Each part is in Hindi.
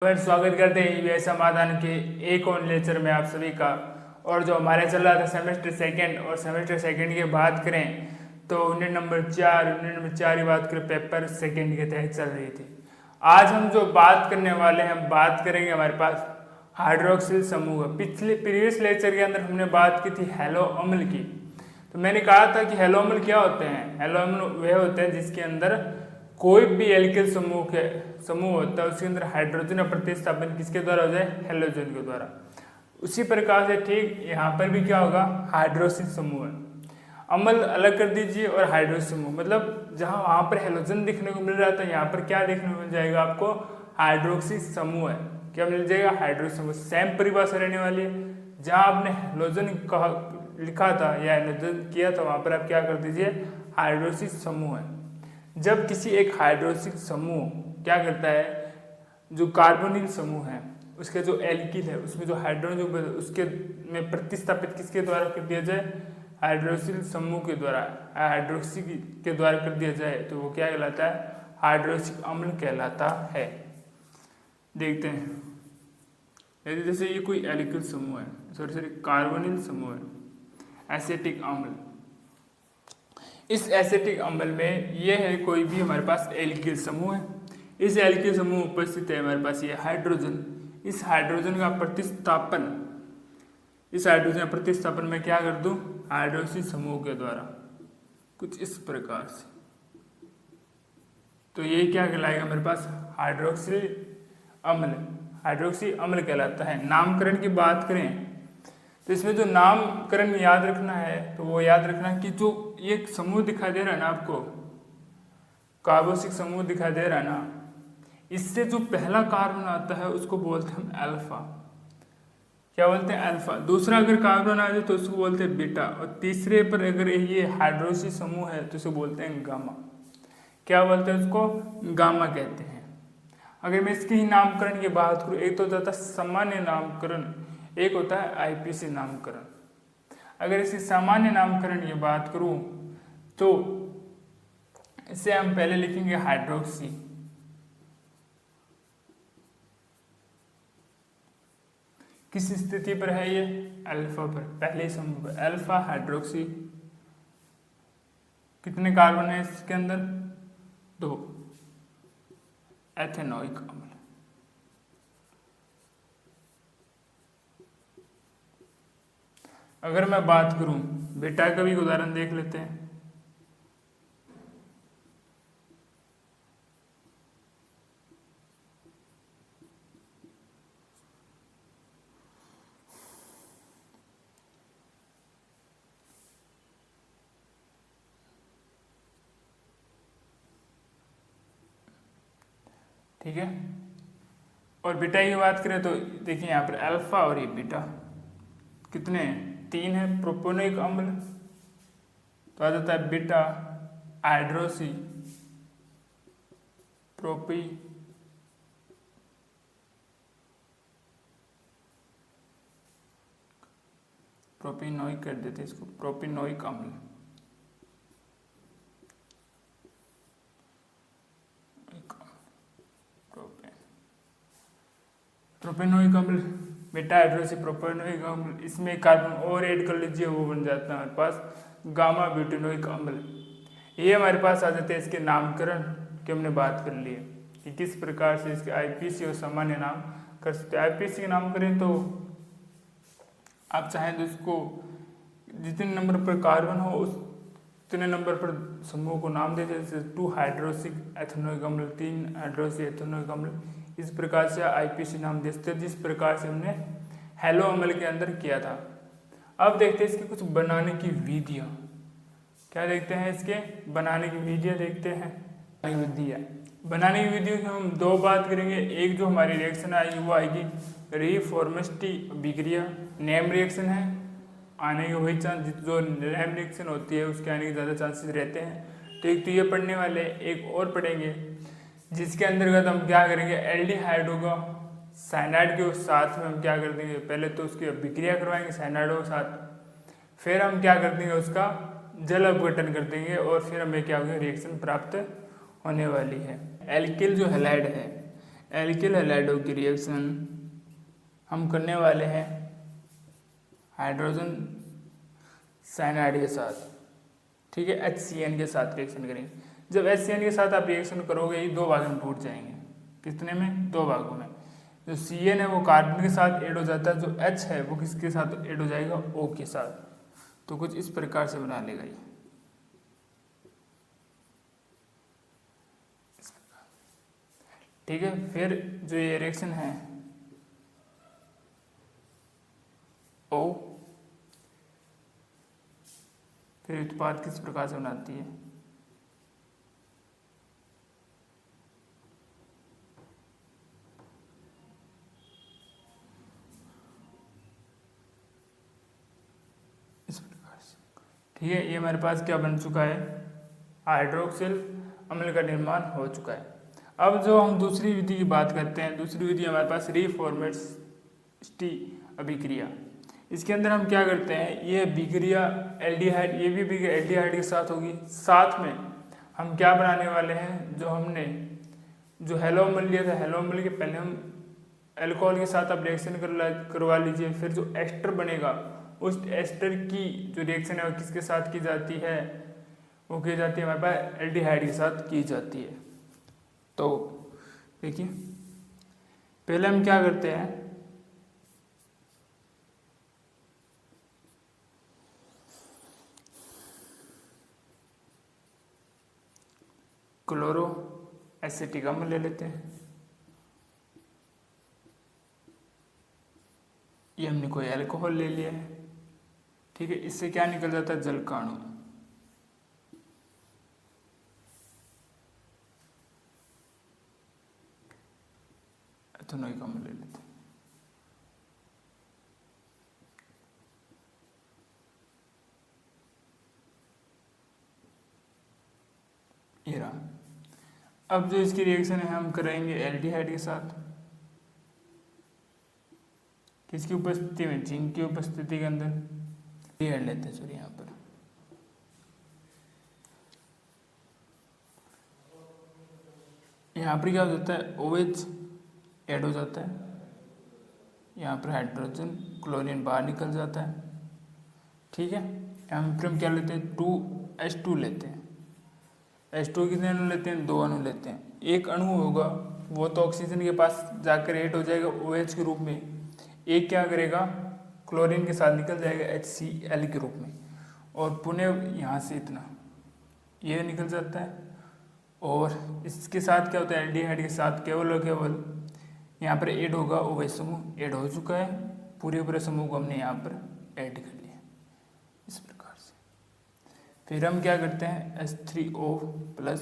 स्वागत करते हैं ईवीएस समाधान के एक और लेक्चर में आप सभी का। और जो हमारे चल रहा था सेमेस्टर सेकंड, और सेमेस्टर सेकंड की बात करें तो यूनिट नंबर 4 की बात करें पेपर सेकंड के तहत चल रही थी। आज हम जो बात करने वाले हैं, हम बात करेंगे हमारे पास हाइड्रोक्सिल समूह। पिछले प्रीवियस लेक्चर के अंदर हमने बात की थी हैलो अम्ल की। तो मैंने कहा था कि हैलो अम्ल क्या होते हैं। हैलो अम्ल वे होते हैं जिसके अंदर कोई भी एल्किल समूह होता है, उसके अंदर हाइड्रोजन प्रतिस्थापन किसके द्वारा हो जाए, हैलोजन के द्वारा। उसी प्रकार से ठीक यहाँ पर भी क्या होगा, हाइड्रोक्सिल समूह है। अम्ल अलग कर दीजिए और हाइड्रोक्सिल समूह, मतलब जहाँ वहाँ पर हैलोजन देखने को मिल रहा था, यहाँ पर क्या देखने को मिल जाएगा आपको, हाइड्रोक्सिल समूह है। क्या मिल जाएगा, हाइड्रोक्सिल समूह। सेम परिभाषा रहने वाली है। जहाँ आपने हैलोजन लिखा था या हैलोजन किया था, वहाँ पर आप क्या कर दीजिए, हाइड्रोक्सिल समूह है। जब किसी एक हाइड्रोक्सिल समूह क्या करता है, जो कार्बोनिल समूह है उसके जो एल्किल है उसमें जो हाइड्रोजन उसके में प्रतिस्थापित किसके द्वारा कर दिया जाए, हाइड्रोक्सिल समूह के द्वारा, हाइड्रोक्सी के द्वारा कर दिया जाए तो वो क्या कहलाता है, हाइड्रोक्सिल अम्ल कहलाता है। देखते हैं, यदि जैसे ये कोई एल्किल समूह है, सॉरी कार्बोनिल समूह है, एसिटिक अम्ल। इस एसिटिक अम्ल में ये है कोई भी हमारे पास एल्किल समूह है। इस एल्किल समूह उपस्थित है हमारे पास ये हाइड्रोजन। इस हाइड्रोजन का प्रतिस्थापन, इस हाइड्रोजन प्रतिस्थापन में क्या कर दूं, हाइड्रोक्सिल समूह के द्वारा, कुछ इस प्रकार से। तो ये क्या कहलाएगा हमारे पास, हाइड्रोक्सिल अम्ल। हाइड्रोक्सिल अम्ल कहलाता है। नामकरण की बात करें तो इसमें जो नामकरण याद रखना है, तो वो याद रखना कि जो ये समूह दिखाई दे रहा है ना आपको, कार्बोक्सिल समूह दिखाई दे रहा है ना, इससे जो पहला कार्बन आता है उसको बोलते हैं हम अल्फा। क्या बोलते हैं, अल्फा। दूसरा अगर कार्बन आ जाए तो उसको बोलते हैं बीटा, और तीसरे पर अगर ये हाइड्रोक्सिल समूह है तो उसको बोलते हैं गामा। क्या बोलते हैं उसको, गामा कहते हैं। अगर मैं इसके ही नामकरण की बात करूँ, एक तो होता है सामान्य नामकरण, एक होता है आईपीसी नामकरण। अगर इसकी सामान्य नामकरण की बात करूं तो इसे हम पहले लिखेंगे हाइड्रोक्सी। किस स्थिति पर है ये, अल्फा पर, पहले समूह पर, अल्फा हाइड्रोक्सी। कितने कार्बन है इसके अंदर, 2, एथेनोइक अम्ल। अगर मैं बात करूं बीटा का भी उदाहरण देख लेते हैं। ठीक है, और बीटा की बात करें तो देखिए यहाँ पर अल्फा और ये बीटा कितने हैं, 3 है। प्रोपोनिक अम्ल तो आ जाता है बीटा हाइड्रोक्सी प्रोपी प्रोपिनोइक कर देते इसको, प्रोपिनोइक अम्ल। प्रोपेनोइक अम्ल, बीटा हाइड्रोक्सी प्रोपेनोइक अम्ल, इसमें कार्बन और ऐड कर लीजिए, वो बन जाता है हमारे पास गामा ब्यूटेनोइक अम्ल। ये हमारे पास आ जाते हैं इसके नामकरण की हमने बात कर ली है कि किस प्रकार से इसके आईपीसी और सामान्य नाम कर सकते हैं। आईपीसी के नाम करें तो आप चाहें तो इसको जितने नंबर पर कार्बन हो उतने नंबर पर समूह को नाम दे दें, जैसे 2 हाइड्रोक्सिक एथेनोइक अम्ल, 3 हाइड्रोक्सी एथेनोइक अम्ल। इस प्रकार से आईपीसी नाम देते हैं, जिस प्रकार से हमने हैलो अम्ल के अंदर किया था। अब देखते हैं इसके कुछ बनाने की विधियाँ। क्या देखते हैं, इसके बनाने की विधियाँ देखते हैं। विधियाँ, बनाने की विधियों की हम 2 बात करेंगे। एक जो हमारी रिएक्शन आएगी वो आएगी रीफॉर्मेस्टी अभिक्रिया, नेम रिएक्शन है आने के वही चांस, जो नेम रिएक्शन होती है उसके आने के ज़्यादा चांसेस रहते हैं। तो एक तो ये पढ़ने वाले, एक और पढ़ेंगे जिसके अंतर्गत हम क्या करेंगे, एल्डिहाइड होगा साइनाइड के साथ में हम क्या कर देंगे, पहले तो उसकी अभिक्रिया करवाएंगे साइनाइडों के साथ, फिर हम क्या कर देंगे, उसका जल अपघटन कर देंगे, और फिर हमें क्या होगा, रिएक्शन प्राप्त होने वाली है। एल्किल जो हैलाइड है, एल्किल हैलाइडों की रिएक्शन हम करने वाले हैं हाइड्रोजन साइनाइड के साथ, ठीक है, HCN के साथ रिएक्शन करेंगे। जब HCN के साथ आप रिएक्शन करोगे ये 2 भागों में टूट जाएंगे। कितने में? 2 भागों में। जो CN है वो कार्बन के साथ ऐड हो जाता है, जो H है वो किसके साथ ऐड हो जाएगा? O के साथ। तो कुछ इस प्रकार से बना लेगा ये, ठीक है। फिर जो ये रिएक्शन है O, फिर उत्पाद किस प्रकार से बनाती है? इस प्रकार से, ठीक है। ये हमारे पास क्या बन चुका है? हाइड्रोक्सिल अम्ल का निर्माण हो चुका है। अब जो हम दूसरी विधि की बात करते हैं, दूसरी विधि हमारे पास रीफॉर्मेट अभिक्रिया। इसके अंदर हम क्या करते हैं, ये अभिक्रिया एल्डिहाइड, ये भी एल्डिहाइड के साथ होगी। साथ में हम क्या बनाने वाले हैं, जो हमने जो हेलो अम्ल लिया था, हेलो अम्ल के पहले हम अल्कोहल के साथ आप रिएक्शन करवा लीजिए। फिर जो एस्टर बनेगा, उस एस्टर की जो रिएक्शन है वो किसके साथ की जाती है? वो की जाती है हमारे पास एल्डिहाइड के साथ की जाती है। तो देखिए पहले हम क्या करते हैं, क्लोरो एसिटिक अम्ल ले लेते हैं। ये हमने कोई अल्कोहल ले लिया है, ठीक है। इससे क्या निकल जाता है? जल का अणु। एथेनॉइक अम्ल ले लेते हैं। ये रहा। अब जो इसकी रिएक्शन है हम करेंगे एल्डिहाइड के साथ। किसकी उपस्थिति में? जिंक की उपस्थिति के अंदर एल्डिहाइड लेते हैं। सॉरी, यहाँ पर क्या हो जाता है? OH ऐड हो जाता है। यहाँ पर हाइड्रोजन क्लोरीन बाहर निकल जाता है, ठीक है। फिर हम क्या लेते हैं? 2H2 लेते हैं। H2 कितने अणु लेते हैं? 2 अणु लेते हैं। एक अणु होगा वो तो ऑक्सीजन के पास जाकर ऐड हो जाएगा OH के रूप में। एक क्या करेगा? क्लोरीन के साथ निकल जाएगा HCl के रूप में, और पुनः यहाँ से इतना ये निकल जाता है। और इसके साथ क्या होता है? एल्डिहाइड के साथ केवल और केवल यहाँ पर ऐड होगा OH समूह। ऐड हो चुका है, पूरे समूह को हमने यहाँ पर ऐड कर लिया इस प्रकार से। फिर हम क्या करते हैं? H3O प्लस,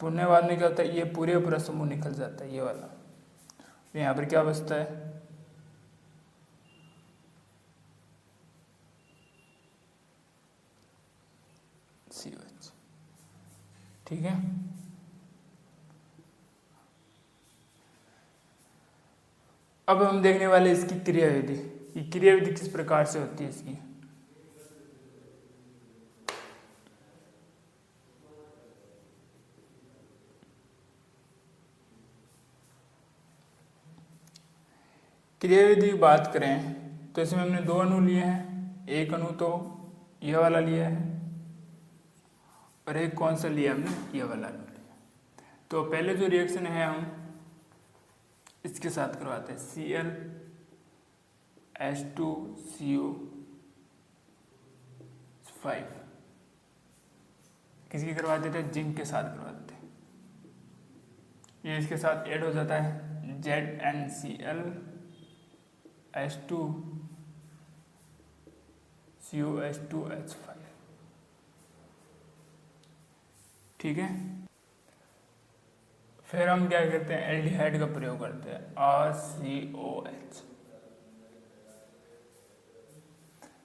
पुण्य बाद में क्या होता है? ये पूरा समूह निकल जाता है, ये वाला। तो यहाँ पर क्या बचता है? COH, ठीक है। अब हम देखने वाले इसकी क्रियाविधि। ये क्रियाविधि किस प्रकार से होती है इसकी? क्रियाविधि की बात करें तो इसमें हमने 2 अणु लिए हैं। एक अणु तो यह वाला लिया है, और एक कौन सा लिया हमने? यह वाला अणु लिया। तो पहले जो रिएक्शन है हम इसके साथ करवाते हैं, Cl(H2CO5) किसकी करवा देते हैं? जिंक के साथ करवा देते हैं। ये इसके साथ ऐड हो जाता है ZnClH2COH2H5, ठीक है। फिर हम क्या करते हैं? एल्डिहाइड का प्रयोग करते हैं, RCOH।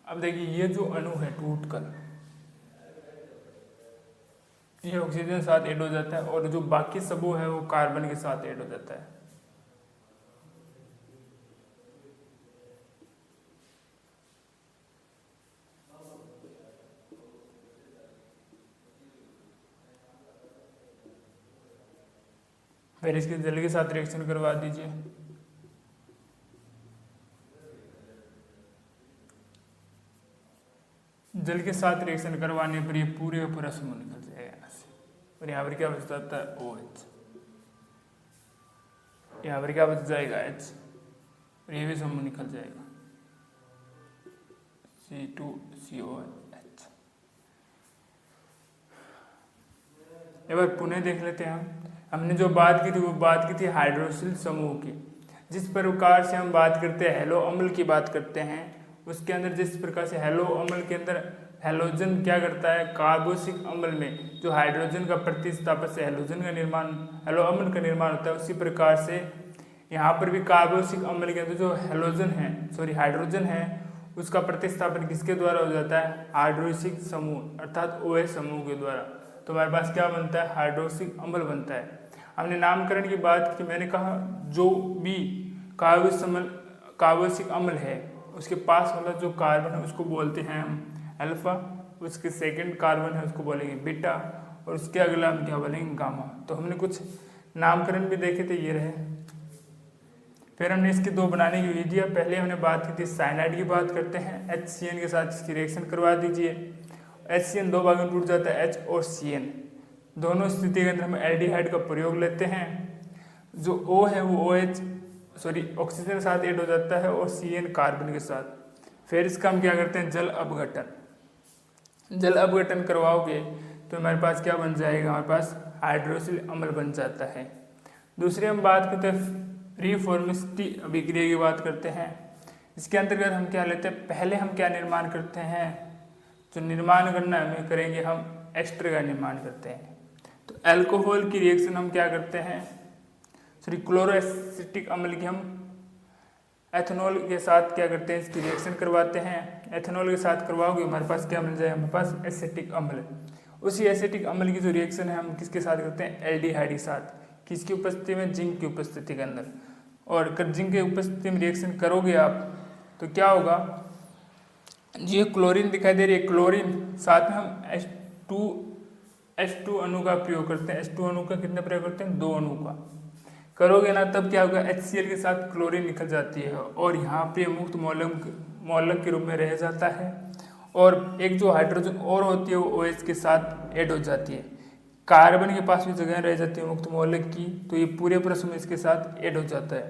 अब देखिए ये जो अणु है टूटकर ये ऑक्सीजन के साथ ऐड हो जाता है, और जो बाकी समूह है वो कार्बन के साथ ऐड हो जाता है। फिर इसके जल के साथ रिएक्शन करवा दीजिए। जल के साथ रिएक्शन करवाने पर ये पूरे का पूरा समूह निकल जाएगा यहाँ से, और यहाँ पर क्या बच जाता है OH, यहाँ पर क्या बच जाएगा H, और ये भी समूह निकल जाएगा C2COH। एक बार पुनः देख लेते हैं हमने जो बात की थी वो बात की थी हाइड्रोक्सिल समूह की। जिस प्रकार से हम बात करते हैं हैलो अम्ल की बात करते हैं, उसके अंदर जिस प्रकार से हैलो अम्ल के अंदर हैलोजन क्या करता है, कार्बोक्सिलिक अम्ल में जो हाइड्रोजन का प्रतिस्थापन से हैलोजन का निर्माण, हैलो अम्ल का निर्माण होता है, उसी प्रकार से यहाँ पर भी कार्बोक्सिलिक अम्ल के अंदर जो हाइड्रोजन है उसका प्रतिस्थापन किसके द्वारा हो जाता है, हाइड्रोक्सिलिक समूह अर्थात OH समूह के द्वारा। तो हमारे पास क्या बनता है, हाइड्रोक्सिलिक अम्ल बनता है। हमने नामकरण की बात की, मैंने कहा जो भी कार्बोक्सिलिक अम्ल है उसके पास वाला जो कार्बन है उसको बोलते हैं हम अल्फा, उसके सेकंड कार्बन है उसको बोलेंगे बीटा, और उसके अगला हम क्या बोलेंगे गामा। तो हमने कुछ नामकरण भी देखे थे, ये रहे। फिर हमने इसकी दो बनाने की विधियाँ, पहले हमने बात की थी साइनाइड की बात करते हैं, HCN के साथ इसकी रिएक्शन करवा दीजिए। HCN दो भागों में टूट जाता है, H और CN। दोनों स्थिति के अंदर हम एल्डिहाइड का प्रयोग लेते हैं। जो O है वो ऑक्सीजन के साथ ऐड हो जाता है और CN कार्बन के साथ। फिर इसका हम क्या करते हैं, जल अपघटन। जल अपघटन करवाओगे तो हमारे पास क्या बन जाएगा, हमारे पास हाइड्रोक्सिल अम्ल बन जाता है। दूसरी हम बात करते हैं रिफॉर्मिस्टी अभिक्रिया की बात करते हैं। इसके अंतर्गत हम क्या लेते हैं, पहले हम क्या निर्माण करते हैं, जो निर्माण करना है हमें करेंगे हम एस्टर का निर्माण करते हैं। तो अल्कोहल की रिएक्शन हम क्या करते हैं, क्लोरोएसिटिक अम्ल की हम एथेनॉल के साथ क्या करते हैं, इसकी रिएक्शन करवाते हैं। एथेनॉल के साथ करवाओगे हमारे पास क्या मिल जाएगा, हमारे पास एसिटिक अम्ल। उसी एसिटिक अम्ल की जो रिएक्शन है हम किसके साथ करते हैं, एल्डिहाइड के साथ। किसकी उपस्थिति में, जिंक की उपस्थिति के अंदर। और अगर जिंक की उपस्थिति में रिएक्शन करोगे आप तो क्या होगा, ये क्लोरीन दिखाई दे रही है, क्लोरीन साथ में हम H2 अणु का प्रयोग करते हैं। H2 अणु का कितने प्रयोग करते हैं, 2 अणु का करोगे ना, तब क्या होगा, HCl के साथ क्लोरीन निकल जाती है और यहाँ पे मुक्त मौलक के रूप में रह जाता है। और एक जो हाइड्रोजन और होती है वो OH के साथ ऐड हो जाती है। कार्बन के पास भी जगह रह जाती है मुक्त मौलक की, तो ये पूरे प्रश्न में इसके साथ ऐड हो जाता है।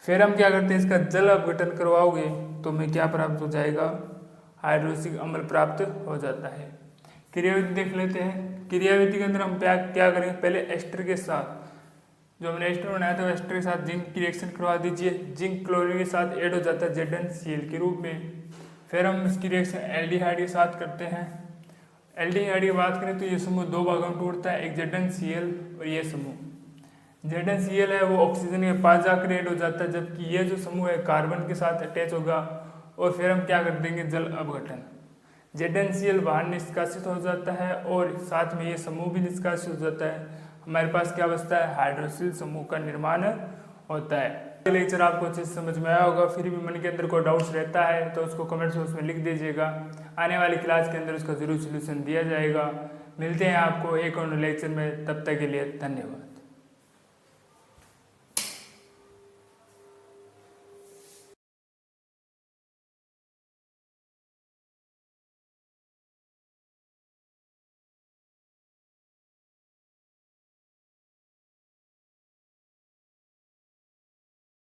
फिर हम क्या करते हैं, इसका जल अपघटन करवाओगे तो हमें क्या प्राप्त हो जाएगा, हाइड्रोक्सिलिक अम्ल प्राप्त हो जाता है। क्रियाविधि देख लेते हैं। क्रियाविधि के अंदर हम क्या करेंगे, पहले एस्टर के साथ, जो हमने एस्टर बनाया था एस्टर के साथ जिंक की रिएक्शन करवा दीजिए। जिंक क्लोरीन के साथ ऐड हो जाता है ZnCl के रूप में। फिर हम इसकी रिएक्शन एल्डिहाइड के साथ करते हैं। एल्डिहाइड की बात करें तो ये समूह 2 भागों में टूटता है, एक ZnCl और ये समूह। ZnCl है वो ऑक्सीजन के पास जाकर ऐड हो जाता है, जबकि ये जो समूह है कार्बन के साथ अटैच होगा। और फिर हम क्या कर देंगे, जल अपघटन। ZnCl बाहर निष्कासित हो जाता है और साथ में ये समूह भी निष्कासित हो जाता है। हमारे पास क्या बचता है, हाइड्रोक्सिल समूह का निर्माण होता है। ये लेक्चर आपको अच्छे से समझ में आया होगा। फिर भी मन के अंदर कोई डाउट्स रहता है तो उसको कमेंट बॉक्स में लिख दीजिएगा। आने वाली क्लास के अंदर उसका जरूर सलूशन दिया जाएगा। मिलते हैं आपको एक और लेक्चर में, तब तक के लिए धन्यवाद।